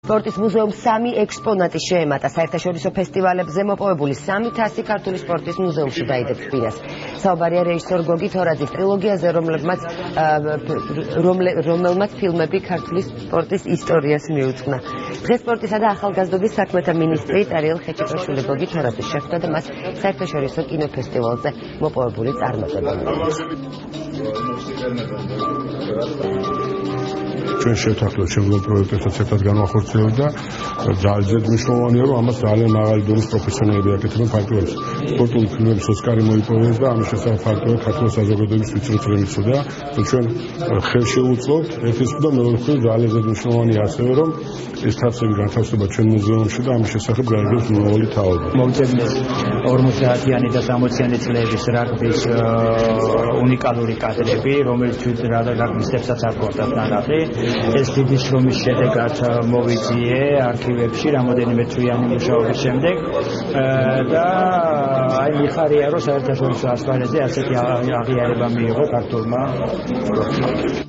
სპორტის მუზეუმს 3 ექსპონატი შეემატა. საერთაშორისო ფესტივალებზე მოპოვებული 300 ქართული სპორტის მუზეუმში დაიდებს ფინას. საუბარია რეჟისორ გოგი თორაძის ტრილოგიაზე, რომელმაც ფილმები ქართული სპორტის ისტორიას მიუძღვნა. დღეს სპორტისა და ახალგაზრდობის საქმეთა მინისტრი ტარიელ ხეჭიშვილი გოგი თორაძის შეხვდა და მას საერთაშორისო კინოფესტივალზე მოპოვებული წარმატება მიაღწია. ჩვენ შევთანხმდით შემდგომ პროექტებსაც ერთად განვახორციელებთ და ძალიან მნიშვნელოვანია, რომ ამას ძალიან მაღალი დონის პროფესიონალები აკეთებენ ფაქტობრივად. სპორტული ფილმების ოსკარი მოიპოვეს და ამის შესახებ ფაქტობრივად ქართული საზოგადოების ვიწროთი მიცოდა. ჩვენ ხელს შევუწყობთ ერთის და მეორე ძალიან მნიშვნელოვანია ასევე, რომ ეს თავსები განთავსდება ჩვენ მუზეუმში და ამის შესახებ გაიგებს მომავალი თაობა. მოვწებდეს 50-იანი და 60-იანი წლების რაგბის უნიკალური კადრები, რომელიც რაგბისტებსაც არ გვაქვს ნანახი. ეს დიდი შრომის შედეგად მოვიძიე არქივებში რამოდენიმე თვიანი მუშაობის შემდეგ და აი მიხარია, რომ საერთაშორისო ასპარეზზე ასეთი აღიარება მიიღო ქართულმა სპორტმა.